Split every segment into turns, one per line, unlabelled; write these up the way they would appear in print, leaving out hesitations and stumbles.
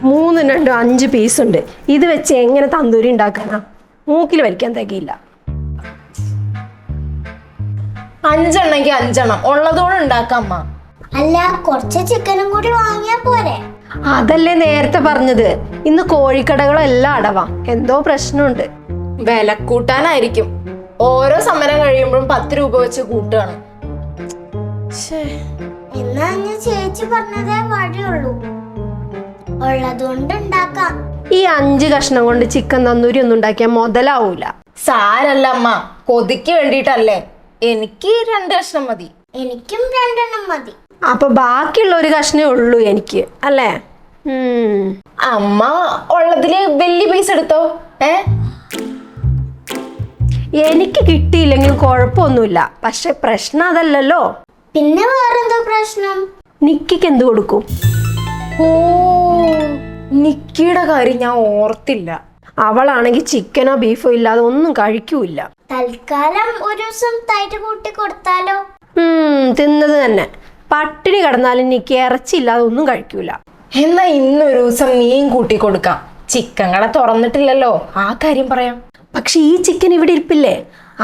3 2 5 piece ഉണ്ട്. ഇത് വെച്ച് എങ്ങനെ തന്തൂരി ഉണ്ടാക്കാനാ? മൂക്കിൽ വലിക്കാൻ തികയില്ല.
5 എണ്ണമെങ്കിൽ 5 എണ്ണം ഉള്ളതോടെ ഉണ്ടാക്കാം.
അല്ല, കുറച്ച് ചിക്കനും കൂടി വാങ്ങിയാ പോരെ?
അതല്ലേ നേരത്തെ പറഞ്ഞത്. ഇന്ന് കോഴിക്കടകളെല്ലാം അടവാ. എന്തോ പ്രശ്നമുണ്ട്.
വില കൂട്ടാനായിരിക്കും. ഓരോ സമരം കഴിയുമ്പോഴും 10 രൂപ വെച്ച് കൂട്ടുകയാണ്.
എന്നാ ഞാൻ ചേച്ചി പറഞ്ഞതേ വഴിയുള്ളൂ. ഉള്ളതുകൊണ്ട് ഉണ്ടാക്കാം.
ഈ 5 കഷ്ണം കൊണ്ട് ചിക്കൻ തന്തൂരി ഒന്നും ഉണ്ടാക്കിയാൽ മുതലാവൂല.
സാരല്ല അമ്മ, കൊതിക്ക് വേണ്ടിട്ടല്ലേ. എനിക്ക് 2 കഷ്ണം മതി.
എനിക്കും 2 എണ്ണം മതി.
അപ്പൊ ബാക്കിയുള്ള ഒരു കഷ്ണേ ഉള്ളൂ എനിക്ക്, അല്ലേ?
അമ്മ ഉള്ളതില് വലിയ പീസ് എടുത്തോ.
എനിക്ക് കിട്ടിയില്ലെങ്കിൽ കുഴപ്പമൊന്നുമില്ല. പക്ഷെ പ്രശ്നം അതല്ലല്ലോ.
പിന്നെ വേറെന്തോ പ്രശ്നം?
നിക്കിക്ക് എന്ത് കൊടുക്കും?
ഓ, നിക്കിയുടെ കാര്യം ഞാൻ ഓർത്തില്ല.
അവളാണെങ്കിൽ ചിക്കനോ ബീഫോ ഇല്ലാതെ ഒന്നും കഴിക്കൂല.
തൽക്കാലം ഒരു ദിവസം തൈര് കൂട്ടി കൊടുത്താലോ?
തിന്നത് തന്നെ. പട്ടിണി കിടന്നാലും നിക്ക് ഇറച്ചില്ലാതെ ഒന്നും കഴിക്കൂല.
എന്നാ ഇന്നൊരു ദിവസം മീൻ കൂട്ടി കൊടുക്കാം. ചിക്കൻ കട തുറന്നിട്ടില്ലല്ലോ, ആ കാര്യം പറയാം.
പക്ഷെ ഈ ചിക്കൻ ഇവിടെ ഇരിപ്പില്ലേ,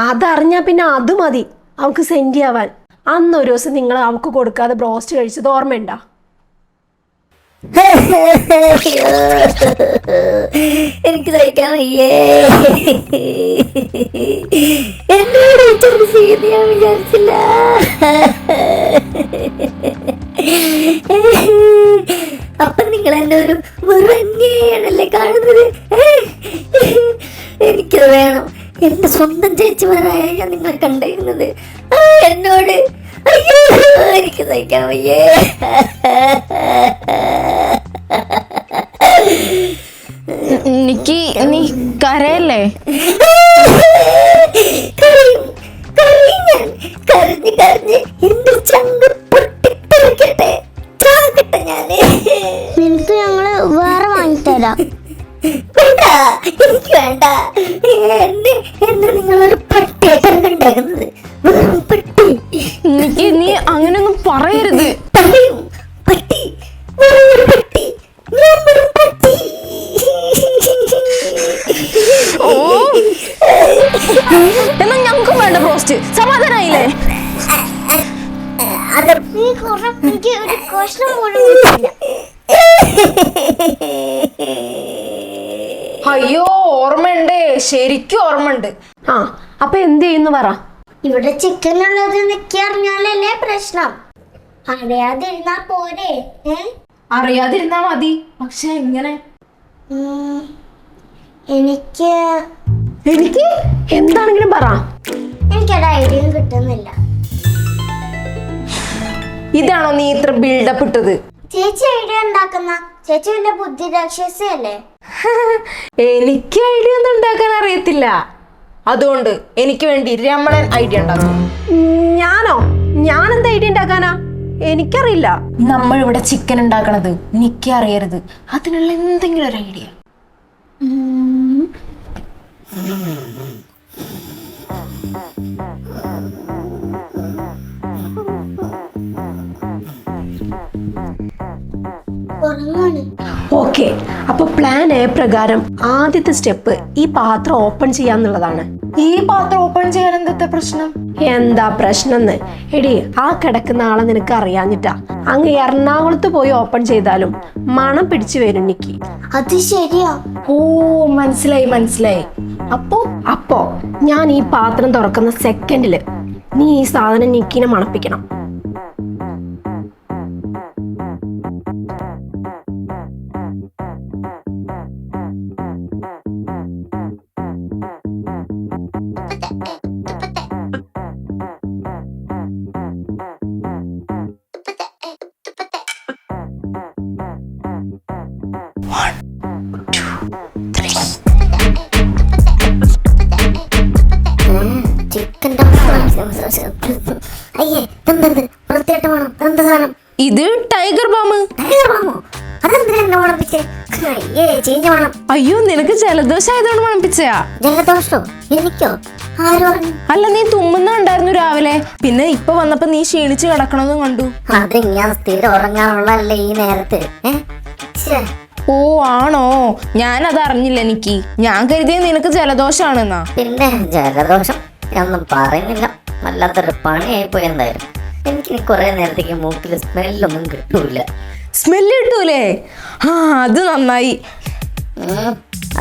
അതറിഞ്ഞാ പിന്നെ അത് മതി അവൾക്ക് സെൻഡ് ആവാൻ. അന്നൊരു ദിവസം നിങ്ങൾ അവൾക്ക് കൊടുക്കാതെ ബ്രോസ്റ്റ് കഴിച്ചത് ഓർമ്മയുണ്ടാ?
എനിക്ക് കഴിക്കാൻ വയ്യേ. എന്നോട് ഞാൻ വിചാരിച്ചില്ല. അപ്പൊ നിങ്ങൾ എന്നെ ഒരു വെറുങ്ങനെയാണല്ലേ കാണുന്നത്. എനിക്കത് വേണം. എന്റെ സ്വന്തം ചേച്ചിമാരായ ഞാൻ നിങ്ങളെ കണ്ടിരുന്നത്. എന്നോട് അയ്യോ എനിക്ക് സഹിക്കാൻ വയ്യേ.
നിക്കി, നീ കരയല്ലേ?
കരഞ്ഞ് കരഞ്ഞ് എന്റെ ചങ്ക് പൊട്ടിത്തെറിക്കട്ടെ. ഞാന് നിനക്ക് ഞങ്ങള് വേറെ വാങ്ങിത്തരാം. വേണ്ട, എനിക്ക് വേണ്ട. എന്നെ നിങ്ങളൊരു പട്ടിയായിട്ടാണ് കണ്ടേക്കുന്നത്. വെറും പട്ടി.
നിക്കി, നീ അങ്ങനെയൊന്നും പറയരുത്.
പറയും, പട്ടി, വെറും പട്ടി. ഞാൻ വെറും പട്ടി.
ഓ, എന്നാ ഞങ്ങൾക്കും വേണ്ട ബ്രോസ്റ്റ്. സമാധാനായില്ലേ?
എനിക്ക് ഒരു കഷ്ണം പോലും കിട്ടില്ല.
അയ്യോ, ഓർമ്മയുണ്ട്, ശരിക്കും ഓർമ്മയുണ്ട്.
അപ്പൊ എന്ത് ചെയ്യുന്നു പറ.
ഇവിടെ ചിക്കൻ ഉള്ളത് നിക്കി അറിഞ്ഞാലല്ലേ പ്രശ്നം. അറിയാതിരുന്നാ പോരെ?
അറിയാതിരുന്നാ മതി. പക്ഷെ എങ്ങനെ?
എനിക്ക്
എന്താണെങ്കിലും പറ.
എനിക്കൊരു ഐഡിയയും കിട്ടുന്നില്ല.
ഇതാണോ നീ ഇത്ര ബിൽഡപ്പ് ഇട്ടത്?
ചേച്ചി ഐഡിയ ഉണ്ടാക്കുന്ന ചേച്ചി പിന്നെ ബുദ്ധി രാക്ഷസിയല്ലേ?
എനിക്ക് ഐഡിയ ഒന്നും ഉണ്ടാക്കാൻ അറിയത്തില്ല. അതുകൊണ്ട് എനിക്ക് വേണ്ടി രമണൻ ഐഡിയ ഉണ്ടാക്കും.
ഞാനെന്താ ഐഡിയ ഉണ്ടാക്കാനാ? എനിക്കറിയില്ല.
നമ്മൾ ഇവിടെ ചിക്കൻ ഉണ്ടാക്കണത് നിക്കി അറിയരുത്. അതിനുള്ള എന്തെങ്കിലും ഒരു ഐഡിയ.
ഓക്കെ, അപ്പൊ പ്ലാൻ എ പ്രകാരം ആദ്യത്തെ സ്റ്റെപ്പ് ഈ പാത്രം ഓപ്പൺ ചെയ്യാന്നുള്ളതാണ്.
ഈ പാത്രം ഓപ്പൺ ചെയ്യാൻ എന്താ പ്രശ്നം?
എന്താ പ്രശ്നം? എടി, ആ കിടക്കുന്ന ആളെ നിനക്ക് അറിയാഞ്ഞിട്ടാ. അങ്ങ് എറണാകുളത്ത് പോയി ഓപ്പൺ ചെയ്താലും മണം പിടിച്ചു വരും നിക്കി.
അത് ശരിയാ.
ഓ, മനസ്സിലായി.
അപ്പോ ഞാൻ ഈ പാത്രം തുറക്കുന്ന സെക്കൻഡില് നീ ഈ സാധനം നിക്കിനെ മണപ്പിക്കണം.
ഇത് ടൈഗർ ബാമ്. അയ്യോ, നിനക്ക് ജലദോഷം ആയതുകൊണ്ട് മണപ്പിച്ചയാ?
ജലദോഷോ? എനിക്കോ?
അല്ല, നീ തുമ്മുന്നുണ്ടായിരുന്നു രാവിലെ. പിന്നെ ഇപ്പൊ വന്നപ്പോ നീ ക്ഷീണിച്ച് കിടക്കണമെന്നും കണ്ടു.
അത് ഞാൻ സ്ഥിരം ഉറങ്ങാനുള്ളല്ലേ ഈ നേരത്ത്.
ഓ ആണോ, ഞാനത് അറിഞ്ഞില്ല. ഞാൻ കരുതിയത് നിനക്ക് ജലദോഷാണെന്നാ.
പിന്നെ ജലദോഷം ഞാനൊന്നും പറയുന്നില്ല, വല്ലാത്തൊരു പണിയായിപ്പോയി. എന്തായാലും എനിക്ക് കുറെ നേരത്തേക്ക് മൂക്കിൽ സ്മെല്ലൊന്നും കിട്ടൂല.
സ്മെല്ല് കിട്ടൂലേ? ആ, അത് നന്നായി.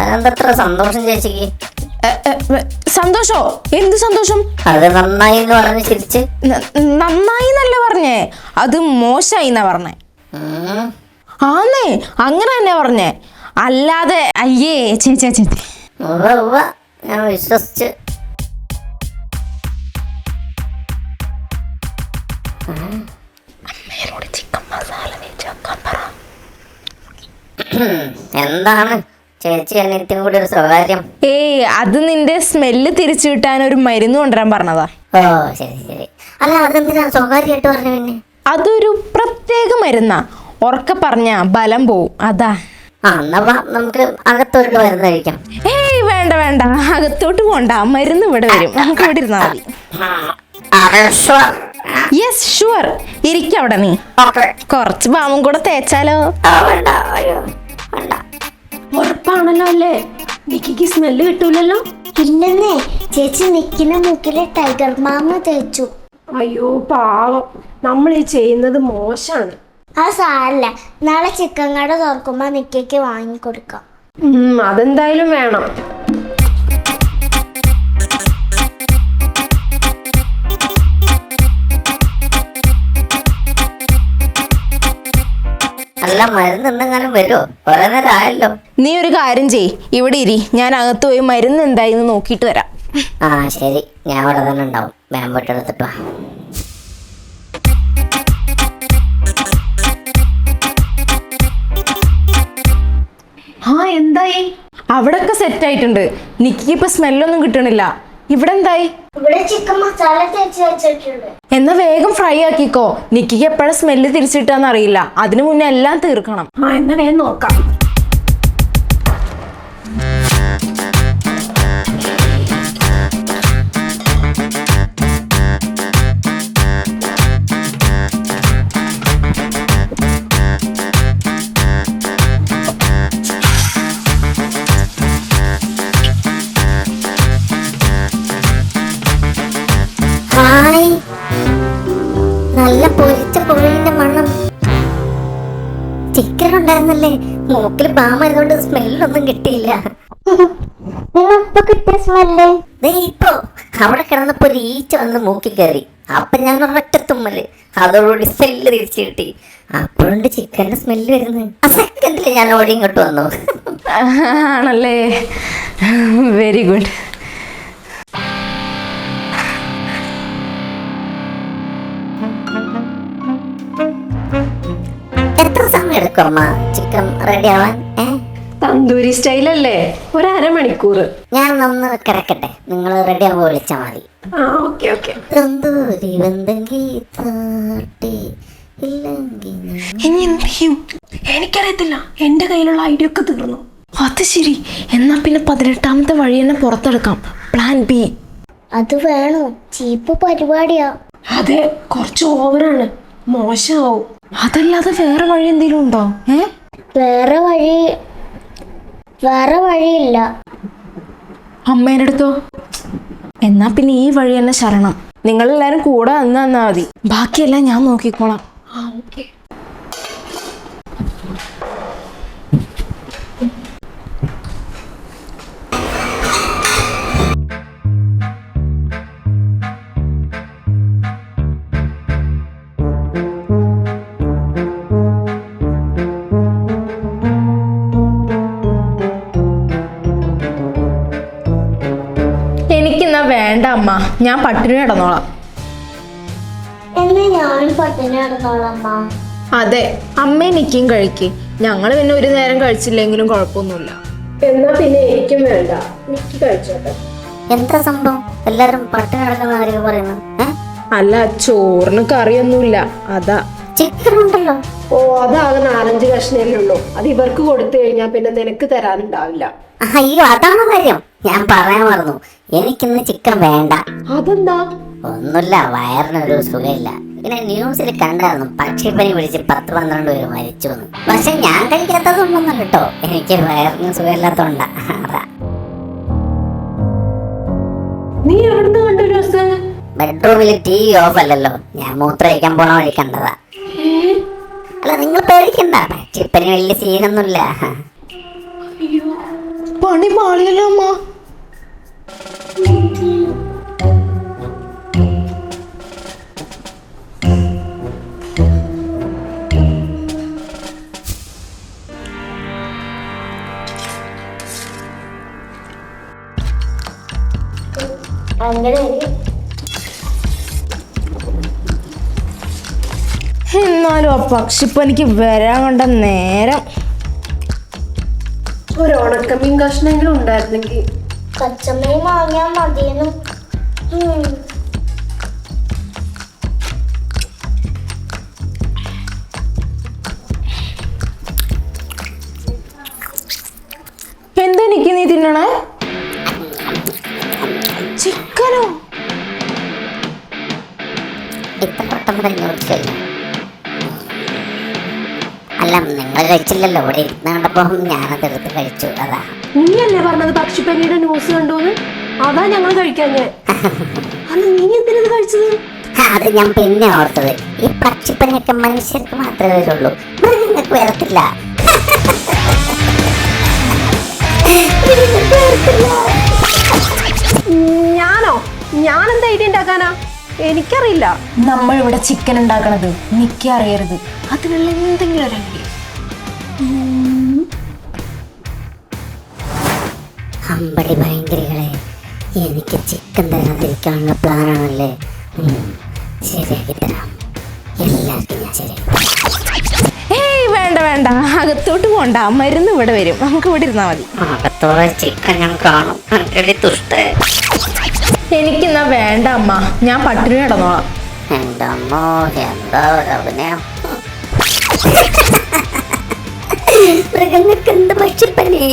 അതെന്തത്ര സന്തോഷം ചേച്ചിക്ക്?
സന്തോഷോ? എന്ത് സന്തോഷം?
അത് നന്നായി എന്ന് പറഞ്ഞ് ചിരിച്ച്.
നന്നായി എന്നല്ല പറഞ്ഞേ, അത് മോശമായി എന്നാ പറഞ്ഞേ. ആന്നേ, അങ്ങനെ തന്നെ പറഞ്ഞേ, അല്ലാതെ അയ്യേ ചേച്ചി.
ഞാൻ വിശ്വസിച്ച്.
ചിക്കൻ മസാല
എന്താണ് ചേച്ചി അനിയത്തിയും കൂടി ഒരു സ്വകാര്യം?
ഏയ്, അത് നിന്റെ സ്മെല്ല് തിരിച്ചു കിട്ടാൻ ഒരു മരുന്ന് കൊണ്ടുവരാൻ പറഞ്ഞതാ.
ഓ ശരി. അല്ല അതെന്തിനാ സ്വകാര്യമായിട്ട് പറഞ്ഞു? പിന്നെ
അതൊരു പ്രത്യേക മരുന്നാ, ഉറക്കെ പറഞ്ഞ ബലം പോവും, അതാ.
എന്നാ നമുക്ക് അകത്തോട്ട് മരുന്ന് കഴിക്കാം.
ഏയ് വേണ്ട, അകത്തോട്ട് പോണ്ട, മരുന്ന് ഇവിടെ വരും, നമുക്ക് ഇവിടെ ഇരുന്നാ മതി. യെസ് ഷുവർ, ഇരിക്കവിടെ നീ. കുറച്ച് ബാമും കൂടെ തേച്ചാലോ?
ഉറപ്പാണല്ലോ അല്ലേ? നിക്കിക്ക് സ്മെല്ല് കിട്ടൂലല്ലോ?
ഇല്ലെന്നേ, ചേച്ചി നിക്കിന്റെ മൂക്കിലെ ടൈഗർ മാമ തേച്ചു.
അയ്യോ പാവം, നമ്മൾ ഈ ചെയ്യുന്നത് മോശാണ്.
ആ സാരല്ല, നാളെ ചിക്കൻ കട തുറക്കുമ്പോ നിക്കയ്ക്ക് വാങ്ങിക്കൊടുക്കാം.
അതെന്തായാലും വേണം.
അല്ല മരുന്ന് എന്തെങ്കിലും വരുമോ? കുറെ നേരം ആയല്ലോ.
നീ ഒരു കാര്യം ചെയ്, ഇവിടെ ഇരി, ഞാൻ അകത്ത് പോയി മരുന്ന് എന്തായിന്ന് നോക്കിയിട്ട് വരാം.
ശരി, ഞാൻ അവിടെ തന്നെ ഉണ്ടാവും. വേമ്പോട്ട് എടുത്തിട്ട് വാ.
എന്തായി?
അവിടൊക്കെ സെറ്റ് ആയിട്ടുണ്ട്. നിക്കിക്ക് ഇപ്പൊ സ്മെല്ലൊന്നും കിട്ടണില്ല. ഇവിടെ എന്തായി?
ഇവിടെ ചിക്കൻ മസാല തേച്ച് വെച്ചിട്ടുണ്ട്.
എന്നാ വേഗം ഫ്രൈ ആക്കിക്കോ. നിക്കിക്ക് എപ്പോഴാ സ്മെല്ല് തിരിച്ചിട്ടാന്ന് അറിയില്ല, അതിനു മുന്നേ എല്ലാം തീർക്കണം.
എന്നാ വേഗം നോക്കാം.
നല്ല പൊരിച്ച കോഴിന്റെ മണം. ചിക്കൻ ഉണ്ടായിരുന്നല്ലേ, മൂക്കിൽ പാമായതുകൊണ്ട് സ്മെല്ലൊന്നും കിട്ടിയില്ല.
കിട്ടിയ സ്മെല്ല്
ഇപ്പൊ അവിടെ കിടന്നപ്പോ ഒരു ഈച്ച വന്ന് മൂക്കി കയറി. അപ്പൊ ഞാൻ ഒരൊറ്റ തുമ്മല്, അതോടുകൂടി സ്മെല്ല് തിരിച്ചു കിട്ടി. അപ്പോഴുണ്ട് ചിക്കന്റെ സ്മെല്ല് വരുന്നത്. ആ സെക്കൻഡില് ഞാൻ ഓടി ഇങ്ങോട്ട് വന്നു.
ആണല്ലേ, വെരി ഗുഡ്.
എത്ര സമയം എടുക്കും അമ്മ ചിക്കൻ റെഡി ആവാൻ?
തന്തൂരി സ്റ്റൈലല്ലേ, ഒരു അരമണിക്കൂർ.
ഞാൻ ഒന്ന് കിടക്കട്ടെ, നിങ്ങൾ റെഡി ആവുമ്പോ വിളിച്ചാ മതി.
ഓക്കെ.
തന്തൂരി വെന്തെങ്കിൽ താട്ടി ഇല്ലെങ്കിൽ
ഇനി എന്ത് ചെയ്യും?
എനിക്കറിയത്തില്ല, എന്റെ കയ്യിലുള്ള ഐഡിയ ഒക്കെ തീർന്നു.
അത് ശരി, എന്നാ പിന്നെ 18ാമത്തെ വഴി തന്നെ പുറത്തെടുക്കാം. Plan B.
അത് വേണോ? ചീപ്പ് പരിപാടിയാ.
അതെ, കുറച്ച് ഓവറാണ്, മോശമാവും.
അതല്ലാതെ വേറെ വഴി എന്തെങ്കിലും ഉണ്ടോ?
വേറെ വഴിയില്ല.
അമ്മേൻ്റെ അടുത്തോ? എന്നാ പിന്നെ ഈ വഴി തന്നെ ശരണം. നിങ്ങളെല്ലാരും കൂടെ വന്നാ മതി, ബാക്കിയെല്ലാം ഞാൻ നോക്കിക്കോളാം.
ഓക്കെ.
എനിക്കെന്നാ വേണ്ട അമ്മ, ഞാൻ പട്ടിണി കിടന്നോളാം.
എന്നാ ഞാനും പട്ടിണി കിടന്നോളാം അമ്മ.
അതെ, അമ്മ എനിക്കും കഴിക്ക്. ഞങ്ങൾ പിന്നെ ഒരു നേരം കഴിച്ചില്ലെങ്കിലും കുഴപ്പമൊന്നുമില്ല.
എന്നാ പിന്നെ എനിക്കും വേണ്ട, എനിക്ക് കഴിച്ചോട്ടെ.
എന്താ സംഭവം? എല്ലാരും പട്ടിണി കിടക്കുന്ന കാര്യം പറയുന്നു.
അല്ല, ചോറിന് കറിയൊന്നുമില്ല, അതാ.
ചിക്കൻ ഉണ്ടല്ലോ.
അതാകെ 4-5 കഷ്ണല്ലേ ഉള്ളൂ. അത് ഇവർക്ക് കൊടുത്തു കഴിഞ്ഞാൽ പിന്നെ നിനക്ക് തരാനുണ്ടാവില്ല.
അയ്യോ, അതാണ് കാര്യം. ഞാൻ പറയാൻ മറന്നു, എനിക്കിന്ന് ചിക്കൻ വേണ്ട.
അതെന്താ?
ഒന്നുമില്ല, വയറിനൊരു സുഖമില്ല. പിന്നെ ന്യൂസിൽ കണ്ടായിരുന്നു പക്ഷിപ്പനി പിടിച്ച് 10-12 പേര് മരിച്ചു എന്ന്. പക്ഷെ ഞാൻ കഴിക്കാത്തതൊന്നും കേട്ടോ, എനിക്ക് വയറിന് സുഖമില്ലാത്തോണ്ടാ. അതാ.
നീ എവിടുന്ന് കണ്ടു ഒരു ദിവസം?
ബെഡ്റൂമിൽ TV ഓഫ് അല്ലല്ലോ, ഞാൻ മൂത്രമൊഴിക്കാൻ പോണ വഴി കണ്ടതാ. അല്ല, നിങ്ങൾ പേടിക്കണ്ട, പക്ഷിപ്പനി വലിയ സീനൊന്നുമില്ല.
പണി പാളിയല്ലോ അമ്മ.
അങ്ങനെ
എന്നാലും ആ പക്ഷിപ്പനിക്ക് വരാൻ കണ്ട നേരം.
ഒരു ഉണക്കമീൻ കഷ്ണെങ്കിലും ഉണ്ടായിരുന്നെങ്കിൽ.
പച്ചമീൻ വാങ്ങിയാൽ മതിയെന്നു.
എന്തെനിക്ക് നീ തിന്നണേ? ചിക്കനോ?
ഇത്ര പെട്ടെന്ന് കഞ്ഞി. അല്ല, നിങ്ങൾ കഴിച്ചില്ലല്ലോ, ഇവിടെ ഇരുന്ന് കണ്ടപ്പോ ഞാനത് എടുത്ത് കഴിച്ചു. അതാ.
നീയല്ലേ പറഞ്ഞത് പക്ഷിപ്പനിയുടെ ന്യൂസ് കണ്ടുവന്ന്? അതാ ഞങ്ങൾ കഴിക്കാഞ്ഞേ. അല്ല, നീ എന്തിനത് കഴിച്ചത്?
അത് ഞാൻ പിന്നെ ഓർത്തത്, ഈ പക്ഷിപ്പനിയൊക്കെ മനുഷ്യർക്ക് മാത്രമേ വരുള്ളൂ, മൃഗങ്ങൾക്ക് വരത്തില്ല.
ഞാനെന്താ ഐഡിയ ഉണ്ടാക്കാനാ? എനിക്കറിയില്ല.
നമ്മൾ ഇവിടെ ചിക്കൻ ഉണ്ടാക്കണത് നിക്ക് അറിയരുത്. അതിനുള്ള എന്തെങ്കിലും ഒരു ഐഡിയ.
അമ്പടി ഭയങ്കരികളെ, എനിക്ക് ചിക്കൻ തരാതിരിക്കാനുള്ള പ്ലാനാണല്ലേ? ശരിയാക്കി തരാം, എല്ലാവർക്കും ഞാൻ ശരിയാക്കി.
ഏയ് വേണ്ട വേണ്ട, അകത്തോട്ട് പോണ്ട, മരുന്ന് ഇവിടെ വരും, നമുക്ക് ഇവിടെ ഇരുന്നാ മതി.
അകത്തോടെ ചിക്കൻ ഞാൻ കാണും. തുഷ്ടേ,
എനിക്കെന്നാ വേണ്ട അമ്മ, ഞാൻ പട്ടിണി കിടന്നോളാം.
എൻ്റെ അമ്മോ, എന്താ ഒരു അഭിനയം. മൃഗങ്ങൾക്ക് എന്ത് പക്ഷിപ്പനി.